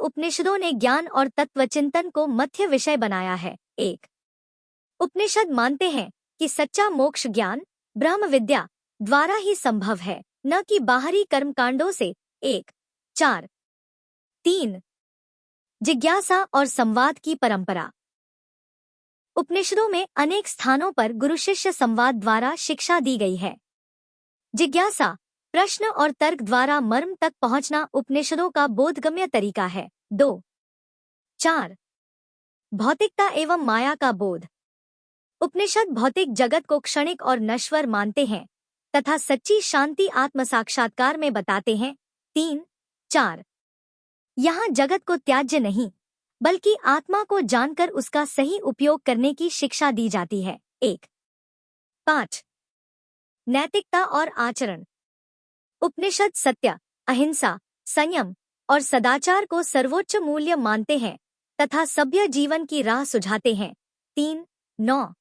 उपनिषदों ने ज्ञान और तत्वचिंतन को मुख्य विषय बनाया है। एक उपनिषद मानते हैं कि सच्चा मोक्ष ज्ञान ब्रह्म विद्या द्वारा ही संभव है, न कि बाहरी कर्मकांडों से। 1-4 3 जिज्ञासा और संवाद की परंपरा। उपनिषदों में अनेक स्थानों पर गुरु शिष्य संवाद द्वारा शिक्षा दी गई है। जिज्ञासा प्रश्न और तर्क द्वारा मर्म तक पहुंचना उपनिषदों का बोधगम्य तरीका है। 2-4 भौतिकता एवं माया का बोध। उपनिषद भौतिक जगत को क्षणिक और नश्वर मानते हैं तथा सच्ची शांति आत्म साक्षात्कार में बताते हैं। 3-4 यहाँ जगत को त्याज्य नहीं बल्कि आत्मा को जानकर उसका सही उपयोग करने की शिक्षा दी जाती है। 1-5 नैतिकता और आचरण। उपनिषद सत्य, अहिंसा, संयम और सदाचार को सर्वोच्च मूल्य मानते हैं तथा सभ्य जीवन की राह सुझाते हैं। 3-9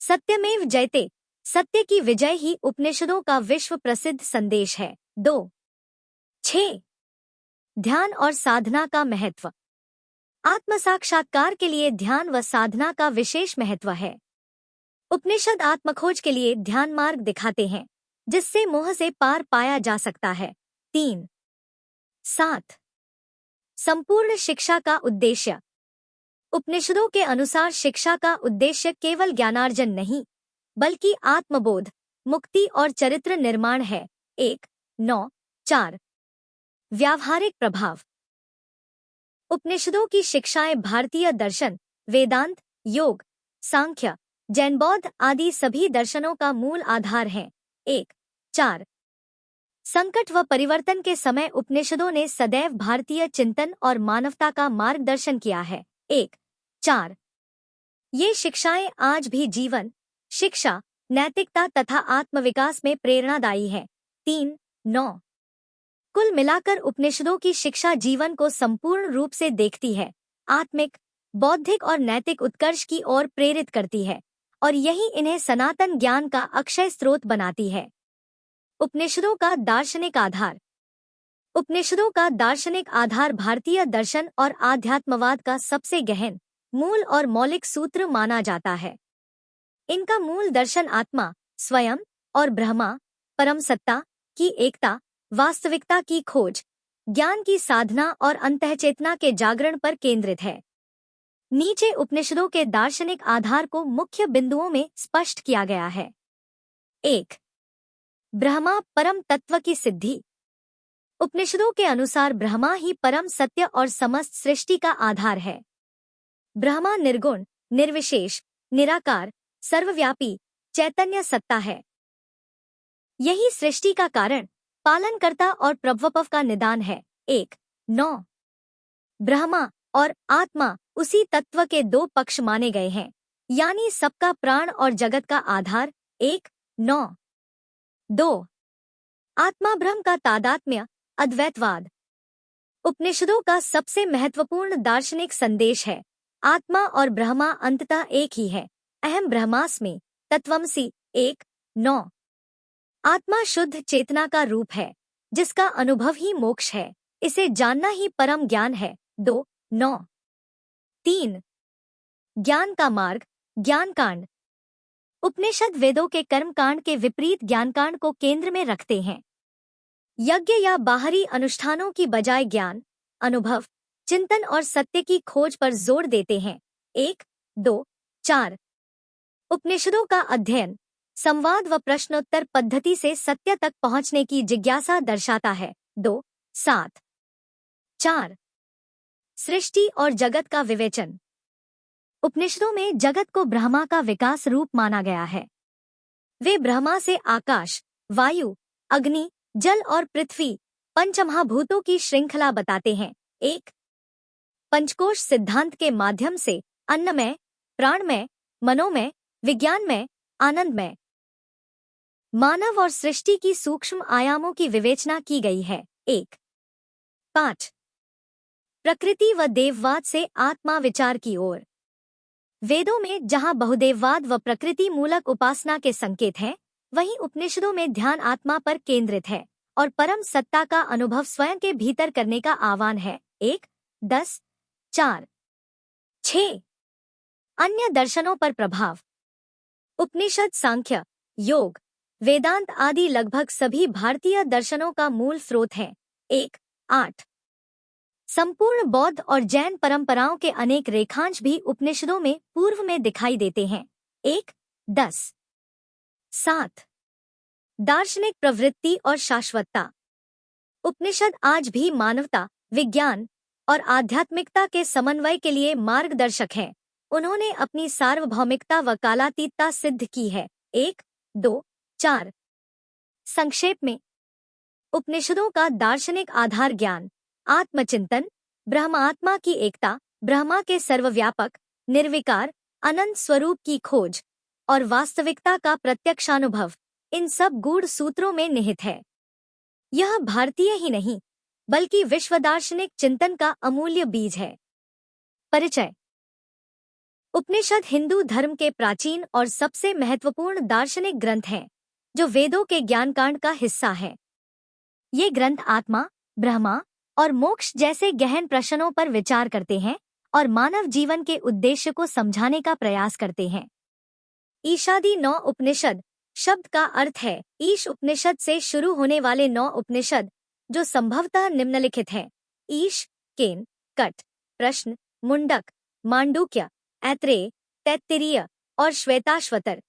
सत्यमेव जयते, सत्य की विजय ही उपनिषदों का विश्व प्रसिद्ध संदेश है। 2-6 ध्यान और साधना का महत्व। आत्म साक्षात्कार के लिए ध्यान व साधना का विशेष महत्व है। उपनिषद आत्मखोज के लिए ध्यान मार्ग दिखाते हैं जिससे मोह से पार पाया जा सकता है। 3-7 संपूर्ण शिक्षा का उद्देश्य। उपनिषदों के अनुसार शिक्षा का उद्देश्य केवल ज्ञानार्जन नहीं बल्कि आत्मबोध, मुक्ति और चरित्र निर्माण है। 1-9-4 व्यावहारिक प्रभाव। उपनिषदों की शिक्षाएं भारतीय दर्शन, वेदांत, योग, सांख्य, जैन बौद्ध आदि सभी दर्शनों का मूल आधार हैं। 1-4 संकट व परिवर्तन के समय उपनिषदों ने सदैव भारतीय चिंतन और मानवता का मार्गदर्शन किया है। 1-4 ये शिक्षाएं आज भी जीवन, शिक्षा, नैतिकता तथा आत्मविकास में प्रेरणादायी है। 3-9 कुल मिलाकर उपनिषदों की शिक्षा जीवन को संपूर्ण रूप से देखती है, आत्मिक, बौद्धिक और नैतिक उत्कर्ष की ओर प्रेरित करती है और यही इन्हें सनातन ज्ञान का अक्षय स्रोत बनाती है। उपनिषदों का दार्शनिक आधार। उपनिषदों का दार्शनिक आधार भारतीय दर्शन और आध्यात्मवाद का सबसे गहन, मूल और मौलिक सूत्र माना जाता है। इनका मूल दर्शन आत्मा, स्वयं और ब्रह्मा, परम सत्ता की एकता, वास्तविकता की खोज, ज्ञान की साधना और अंतःचेतना के जागरण पर केंद्रित है। नीचे उपनिषदों के दार्शनिक आधार को मुख्य बिंदुओं में स्पष्ट किया गया है। 1 ब्रह्मा परम तत्व की सिद्धि। उपनिषदों के अनुसार ब्रह्मा ही परम सत्य और समस्त सृष्टि का आधार है। ब्रह्मा निर्गुण, निर्विशेष, निराकार, सर्वव्यापी, चैतन्य सत्ता है। यही सृष्टि का कारण, पालनकर्ता और प्रभवपव का निदान है। 1-9 ब्रह्मा और आत्मा उसी तत्व के दो पक्ष माने गए हैं, यानी सबका प्राण और जगत का आधार। 1-9 2 आत्मा ब्रह्म का तादात्म्य, अद्वैतवाद। उपनिषदों का सबसे महत्वपूर्ण दार्शनिक संदेश है, आत्मा और ब्रह्मा अंततः एक ही है। अहम ब्रह्मास्मि तत्वमसि। 1-9 आत्मा शुद्ध चेतना का रूप है जिसका अनुभव ही मोक्ष है, इसे जानना ही परम ज्ञान है। 2-9 3 ज्ञान का मार्ग, ज्ञानकांड। उपनिषद वेदों के कर्मकांड के विपरीत ज्ञानकांड को केंद्र में रखते हैं। यज्ञ या बाहरी अनुष्ठानों की बजाय ज्ञान, अनुभव, चिंतन और सत्य की खोज पर जोर देते हैं। 1-2-4 उपनिषदों का अध्ययन संवाद व प्रश्नोत्तर पद्धति से सत्य तक पहुंचने की जिज्ञासा दर्शाता है। 2-7-4 सृष्टि और जगत का विवेचन। उपनिषदों में जगत को ब्रह्मा का विकास रूप माना गया है। वे ब्रह्मा से आकाश, वायु, अग्नि, जल और पृथ्वी, पंचमहाभूतों की श्रृंखला बताते हैं। 1 पंचकोश सिद्धांत के माध्यम से अन्नमय, प्राणमय, मनोमय, विज्ञानमय, आनंदमय, मानव और सृष्टि की सूक्ष्म आयामों की विवेचना की गई है। 1-5 प्रकृति व देववाद से आत्मा विचार की ओर। वेदों में जहां बहुदेववाद व प्रकृति मूलक उपासना के संकेत हैं, वहीं उपनिषदों में ध्यान आत्मा पर केंद्रित है और परम सत्ता का अनुभव स्वयं के भीतर करने का आह्वान है। 10, 4, 6 अन्य दर्शनों पर प्रभाव। उपनिषद, सांख्य, योग, वेदांत आदि लगभग सभी भारतीय दर्शनों का मूल स्रोत है। 1, 8 संपूर्ण बौद्ध और जैन परंपराओं के अनेक रेखांश भी उपनिषदों में पूर्व में दिखाई देते हैं। 1, 10 7 दार्शनिक प्रवृत्ति और शाश्वतता। उपनिषद आज भी मानवता, विज्ञान और आध्यात्मिकता के समन्वय के लिए मार्गदर्शक हैं। उन्होंने अपनी सार्वभौमिकता व कालातीतता सिद्ध की है। 1, 2, 4 संक्षेप में, उपनिषदों का दार्शनिक आधार ज्ञान, आत्मचिंतन, ब्रह्मात्मा की एकता, ब्रह्मा के सर्वव्यापक, निर्विकार, अनंत स्वरूप की खोज और वास्तविकता का प्रत्यक्षानुभव, इन सब गूढ़ सूत्रों में निहित है। यह भारतीय ही नहीं बल्कि विश्व दार्शनिक चिंतन का अमूल्य बीज है। परिचय। उपनिषद हिंदू धर्म के प्राचीन और सबसे महत्वपूर्ण दार्शनिक ग्रंथ हैं, जो वेदों के ज्ञानकांड का हिस्सा है। ये ग्रंथ आत्मा, ब्रह्मा और मोक्ष जैसे गहन प्रश्नों पर विचार करते हैं और मानव जीवन के उद्देश्य को समझाने का प्रयास करते हैं। ईशादि 9 उपनिषद शब्द का अर्थ है ईश उपनिषद से शुरू होने वाले 9 उपनिषद, जो संभवतः निम्नलिखित हैं: ईश, केन, कट, प्रश्न, मुंडक, मांडूक्य, ऐत्रेय, तैत्तिरीय और श्वेताश्वतर।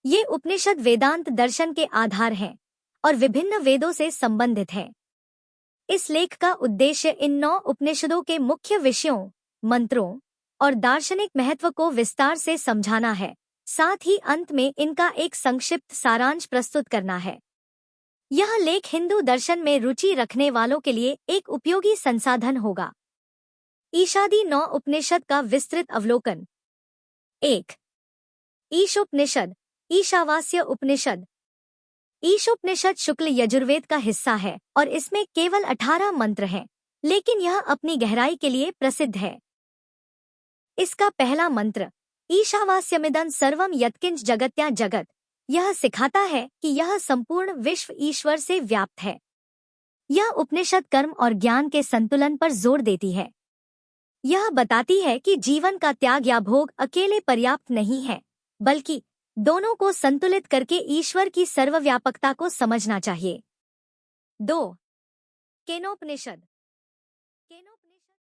ये उपनिषद वेदांत दर्शन के आधार हैं और विभिन्न वेदों से संबंधित हैं। इस लेख का उद्देश्य इन 9 उपनिषदों के मुख्य विषयों, मंत्रों और दार्शनिक महत्व को विस्तार से समझाना है, साथ ही अंत में इनका एक संक्षिप्त सारांश प्रस्तुत करना है। यह लेख हिंदू दर्शन में रुचि रखने वालों के लिए एक उपयोगी संसाधन होगा। ईशादि 9 उपनिषद का विस्तृत अवलोकन। 1. ईशोपनिषद, ईशावास्य उपनिषद। ईशोपनिषद शुक्ल यजुर्वेद का हिस्सा है और इसमें केवल 18 मंत्र हैं, लेकिन यह अपनी गहराई के लिए प्रसिद्ध है। इसका पहला मंत्र, ईशावास्यमिदं सर्वम यत्किंच जगत्या जगत, यह सिखाता है कि यह संपूर्ण विश्व ईश्वर से व्याप्त है। यह उपनिषद कर्म और ज्ञान के संतुलन पर जोर देती है। यह बताती है कि जीवन का त्याग या भोग अकेले पर्याप्त नहीं है, बल्कि दोनों को संतुलित करके ईश्वर की सर्वव्यापकता को समझना चाहिए। 2. केनोपनिषद,